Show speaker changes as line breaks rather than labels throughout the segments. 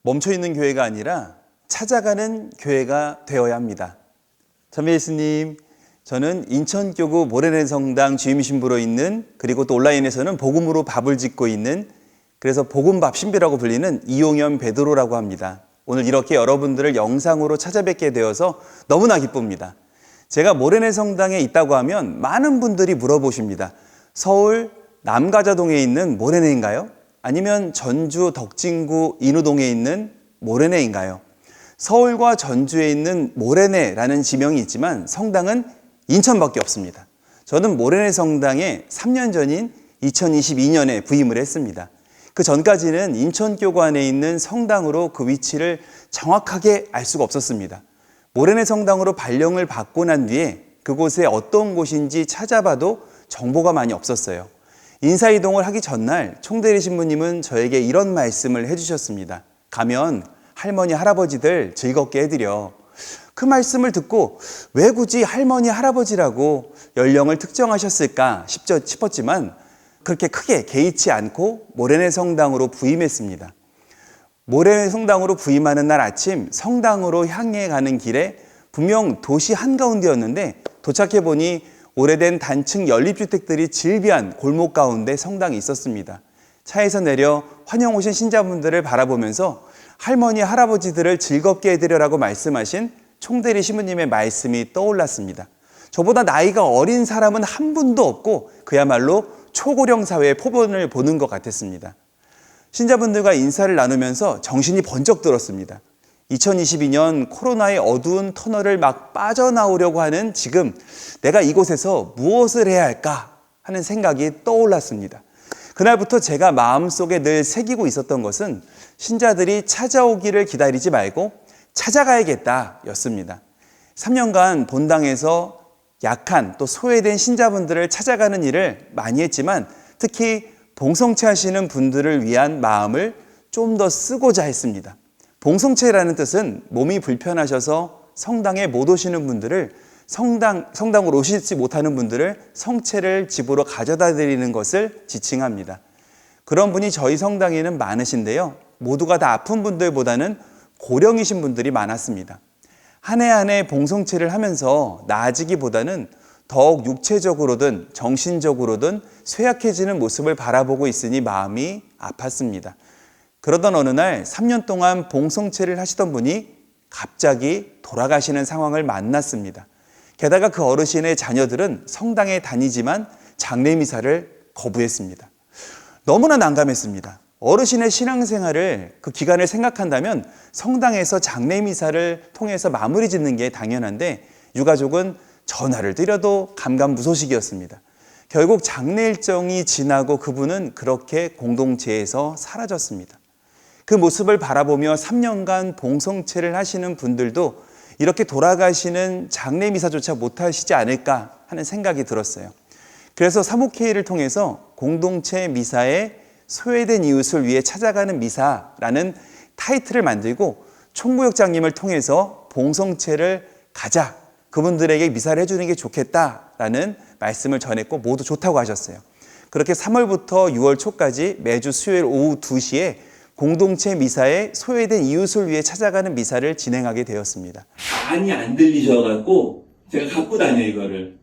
멈춰있는 교회가 아니라 찾아가는 교회가 되어야 합니다. 전미 예수님, 저는 인천교구 모래내 성당 주임신부로 있는, 그리고 또 온라인에서는 복음으로 밥을 짓고 있는, 그래서 복음밥 신비라고 불리는 이용현 베드로라고 합니다. 오늘 이렇게 여러분들을 영상으로 찾아뵙게 되어서 너무나 기쁩니다. 제가 모래내 성당에 있다고 하면 많은 분들이 물어보십니다. 서울 남가자동에 있는 모래내인가요? 아니면 전주 덕진구 인우동에 있는 모래내인가요? 서울과 전주에 있는 모래내라는 지명이 있지만 성당은 인천밖에 없습니다. 저는 모래내 성당에 3년 전인 2022년에 부임을 했습니다. 그 전까지는 인천교관에 있는 성당으로 그 위치를 정확하게 알 수가 없었습니다. 모래내 성당으로 발령을 받고 난 뒤에 그곳에 어떤 곳인지 찾아봐도 정보가 많이 없었어요. 인사이동을 하기 전날 총대리 신부님은 저에게 이런 말씀을 해주셨습니다. 가면 할머니, 할아버지들 즐겁게 해드려. 그 말씀을 듣고 왜 굳이 할머니, 할아버지라고 연령을 특정하셨을까 싶었지만 그렇게 크게 개의치 않고 모래내 성당으로 부임했습니다. 모래내 성당으로 부임하는 날 아침 성당으로 향해 가는 길에 분명 도시 한가운데였는데 도착해보니 오래된 단층 연립주택들이 질비한 골목 가운데 성당이 있었습니다. 차에서 내려 환영 오신 신자분들을 바라보면서 할머니, 할아버지들을 즐겁게 해드려라고 말씀하신 총대리 신부님의 말씀이 떠올랐습니다. 저보다 나이가 어린 사람은 한 분도 없고 그야말로 초고령 사회의 포본을 보는 것 같았습니다. 신자분들과 인사를 나누면서 정신이 번쩍 들었습니다. 2022년 코로나의 어두운 터널을 막 빠져나오려고 하는 지금 내가 이곳에서 무엇을 해야 할까 하는 생각이 떠올랐습니다. 그날부터 제가 마음속에 늘 새기고 있었던 것은 신자들이 찾아오기를 기다리지 말고 찾아가야겠다 였습니다. 3년간 본당에서 약한 또 소외된 신자분들을 찾아가는 일을 많이 했지만 특히 봉성체 하시는 분들을 위한 마음을 좀 더 쓰고자 했습니다. 봉성체라는 뜻은 몸이 불편하셔서 성당에 못 오시는 분들을 성당으로 오시지 못하는 분들을 성체를 집으로 가져다 드리는 것을 지칭합니다. 그런 분이 저희 성당에는 많으신데요. 모두가 다 아픈 분들보다는 고령이신 분들이 많았습니다. 한 해 한 해 봉성체를 하면서 나아지기보다는 더욱 육체적으로든 정신적으로든 쇠약해지는 모습을 바라보고 있으니 마음이 아팠습니다. 그러던 어느 날 3년 동안 봉성체를 하시던 분이 갑자기 돌아가시는 상황을 만났습니다. 게다가 그 어르신의 자녀들은 성당에 다니지만 장례미사를 거부했습니다. 너무나 난감했습니다. 어르신의 신앙생활을 그 기간을 생각한다면 성당에서 장례미사를 통해서 마무리 짓는 게 당연한데 유가족은 전화를 드려도 감감무소식이었습니다. 결국 장례 일정이 지나고 그분은 그렇게 공동체에서 사라졌습니다. 그 모습을 바라보며 3년간 봉성체를 하시는 분들도 이렇게 돌아가시는 장례미사조차 못하시지 않을까 하는 생각이 들었어요. 그래서 사목회의를 통해서 공동체 미사에 소외된 이웃을 위해 찾아가는 미사라는 타이틀을 만들고 총무역장님을 통해서 봉성체를 가자, 그분들에게 미사를 해주는 게 좋겠다라는 말씀을 전했고 모두 좋다고 하셨어요. 그렇게 3월부터 6월 초까지 매주 수요일 오후 2시에 공동체 미사에 소외된 이웃을 위해 찾아가는 미사를 진행하게 되었습니다.
많이 안 들리셔갖고 제가 갖고 다녀요 이거를.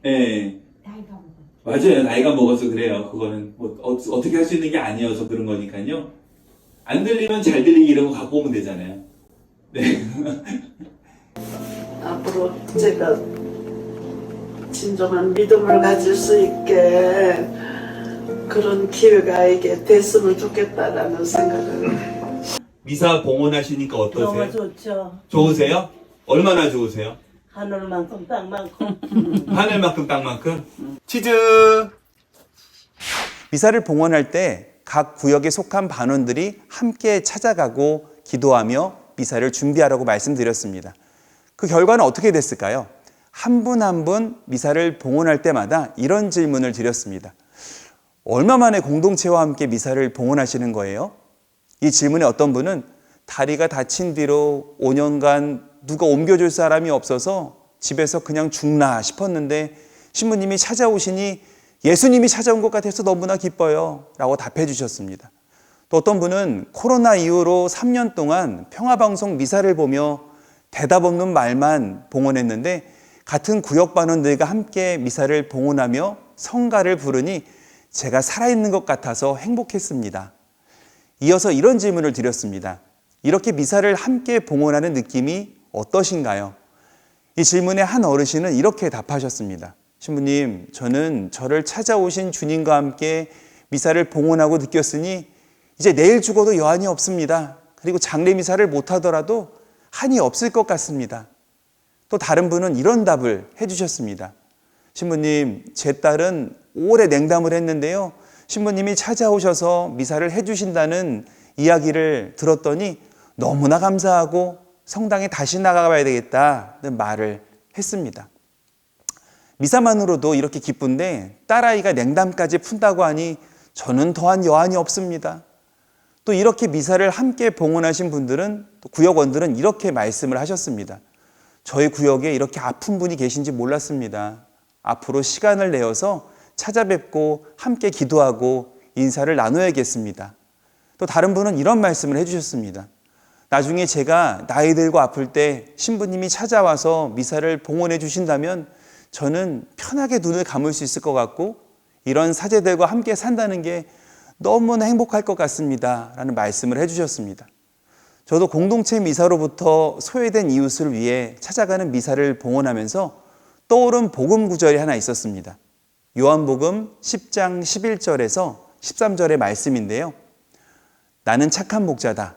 네.
나이가 먹어.
맞아요. 나이가 먹어서 그래요. 그거는 뭐 어떻게 할 수 있는 게 아니어서 그런 거니까요. 안 들리면 잘 들리게 이러고 갖고 오면 되잖아요. 네.
앞으로 제가 진정한 믿음을 가질 수 있게 그런 기회가 이게 됐으면 좋겠다라는 생각을.
미사 봉헌하시니까 어떠세요?
너무 좋죠.
좋으세요? 얼마나 좋으세요?
하늘만큼 땅만큼.
하늘만큼 땅만큼? 치즈!
미사를 봉헌할 때 각 구역에 속한 반원들이 함께 찾아가고 기도하며 미사를 준비하라고 말씀드렸습니다. 그 결과는 어떻게 됐을까요? 한 분 한 분 미사를 봉헌할 때마다 이런 질문을 드렸습니다. 얼마 만에 공동체와 함께 미사를 봉헌하시는 거예요? 이 질문에 어떤 분은 다리가 다친 뒤로 5년간 누가 옮겨줄 사람이 없어서 집에서 그냥 죽나 싶었는데 신부님이 찾아오시니 예수님이 찾아온 것 같아서 너무나 기뻐요 라고 답해 주셨습니다. 또 어떤 분은 코로나 이후로 3년 동안 평화방송 미사를 보며 대답 없는 말만 봉헌했는데 같은 구역반원들과 함께 미사를 봉헌하며 성가를 부르니 제가 살아있는 것 같아서 행복했습니다. 이어서 이런 질문을 드렸습니다. 이렇게 미사를 함께 봉헌하는 느낌이 어떠신가요? 이 질문에 한 어르신은 이렇게 답하셨습니다. 신부님, 저는 저를 찾아오신 주님과 함께 미사를 봉헌하고 느꼈으니 이제 내일 죽어도 여한이 없습니다. 그리고 장례 미사를 못하더라도 한이 없을 것 같습니다. 또 다른 분은 이런 답을 해주셨습니다. 신부님, 제 딸은 오래 냉담을 했는데요. 신부님이 찾아오셔서 미사를 해주신다는 이야기를 들었더니 너무나 감사하고 성당에 다시 나가봐야 되겠다는 말을 했습니다. 미사만으로도 이렇게 기쁜데 딸아이가 냉담까지 푼다고 하니 저는 더한 여한이 없습니다. 또 이렇게 미사를 함께 봉헌하신 분들은, 또 구역원들은 이렇게 말씀을 하셨습니다. 저희 구역에 이렇게 아픈 분이 계신지 몰랐습니다. 앞으로 시간을 내어서 찾아뵙고 함께 기도하고 인사를 나눠야겠습니다. 또 다른 분은 이런 말씀을 해주셨습니다. 나중에 제가 나이 들고 아플 때 신부님이 찾아와서 미사를 봉헌해 주신다면 저는 편하게 눈을 감을 수 있을 것 같고 이런 사제들과 함께 산다는 게 너무나 행복할 것 같습니다. 라는 말씀을 해주셨습니다. 저도 공동체 미사로부터 소외된 이웃을 위해 찾아가는 미사를 봉헌하면서 떠오른 복음 구절이 하나 있었습니다. 요한복음 10장 11절에서 13절의 말씀인데요. 나는 착한 목자다.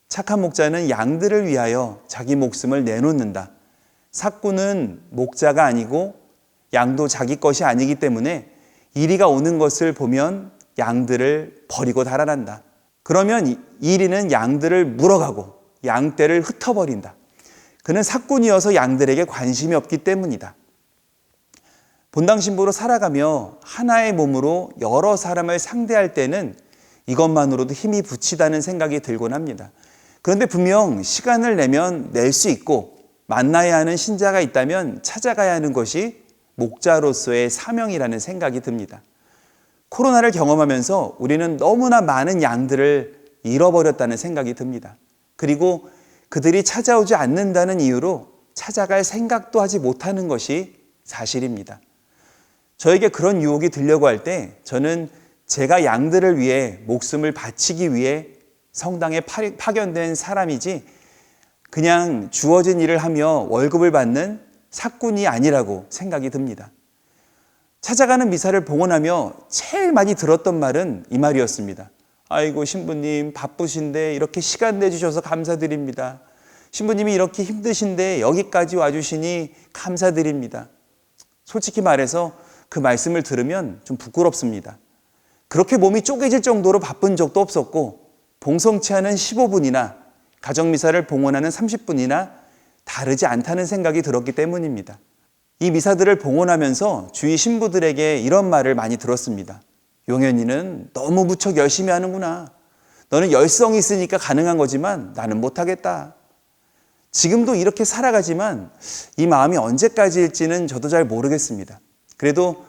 착한 목자는 양들을 위하여 자기 목숨을 내놓는다. 삭구는 목자가 아니고 양도 자기 것이 아니기 때문에 이리가 오는 것을 보면 양들을 버리고 달아난다. 그러면 이리는 양들을 물어가고 양떼를 흩어버린다. 그는 삭군이어서 양들에게 관심이 없기 때문이다. 본당 신부로 살아가며 하나의 몸으로 여러 사람을 상대할 때는 이것만으로도 힘이 붙이다는 생각이 들곤 합니다. 그런데 분명 시간을 내면 낼 수 있고 만나야 하는 신자가 있다면 찾아가야 하는 것이 목자로서의 사명이라는 생각이 듭니다. 코로나를 경험하면서 우리는 너무나 많은 양들을 잃어버렸다는 생각이 듭니다. 그리고 그들이 찾아오지 않는다는 이유로 찾아갈 생각도 하지 못하는 것이 사실입니다. 저에게 그런 유혹이 들려고 할 때 저는 제가 양들을 위해 목숨을 바치기 위해 성당에 파견된 사람이지 그냥 주어진 일을 하며 월급을 받는 삭군이 아니라고 생각이 듭니다. 찾아가는 미사를 봉헌하며 제일 많이 들었던 말은 이 말이었습니다. 아이고 신부님 바쁘신데 이렇게 시간 내주셔서 감사드립니다. 신부님이 이렇게 힘드신데 여기까지 와주시니 감사드립니다. 솔직히 말해서 그 말씀을 들으면 좀 부끄럽습니다. 그렇게 몸이 쪼개질 정도로 바쁜 적도 없었고 봉성치 않은 15분이나 가정미사를 봉헌하는 30분이나 다르지 않다는 생각이 들었기 때문입니다. 이 미사들을 봉헌하면서 주위 신부들에게 이런 말을 많이 들었습니다. 용현이는 너무 무척 열심히 하는구나. 너는 열성이 있으니까 가능한 거지만 나는 못하겠다. 지금도 이렇게 살아가지만 이 마음이 언제까지일지는 저도 잘 모르겠습니다. 그래도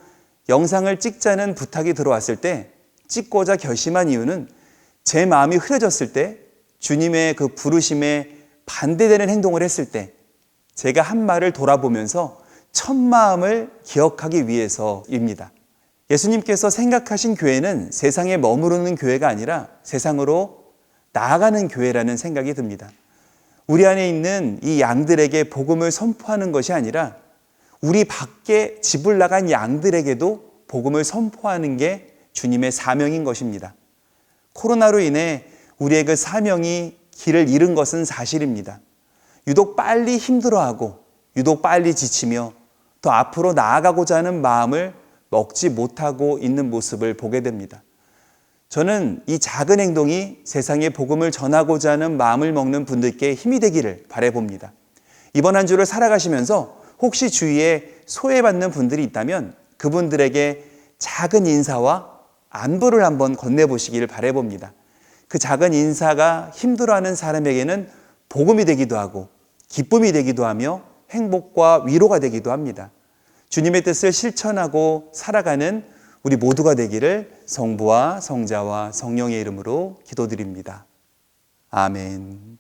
영상을 찍자는 부탁이 들어왔을 때 찍고자 결심한 이유는 제 마음이 흐려졌을 때 주님의 그 부르심에 반대되는 행동을 했을 때 제가 한 말을 돌아보면서 첫 마음을 기억하기 위해서입니다. 예수님께서 생각하신 교회는 세상에 머무르는 교회가 아니라 세상으로 나아가는 교회라는 생각이 듭니다. 우리 안에 있는 이 양들에게 복음을 선포하는 것이 아니라 우리 밖에 집을 나간 양들에게도 복음을 선포하는 게 주님의 사명인 것입니다. 코로나로 인해 우리의 그 사명이 길을 잃은 것은 사실입니다. 유독 빨리 힘들어하고 유독 빨리 지치며 더 앞으로 나아가고자 하는 마음을 먹지 못하고 있는 모습을 보게 됩니다. 저는 이 작은 행동이 세상에 복음을 전하고자 하는 마음을 먹는 분들께 힘이 되기를 바라봅니다. 이번 한 주를 살아가시면서 혹시 주위에 소외받는 분들이 있다면 그분들에게 작은 인사와 안부를 한번 건네보시기를 바라봅니다. 그 작은 인사가 힘들어하는 사람에게는 복음이 되기도 하고 기쁨이 되기도 하며 행복과 위로가 되기도 합니다. 주님의 뜻을 실천하고 살아가는 우리 모두가 되기를 성부와 성자와 성령의 이름으로 기도드립니다. 아멘.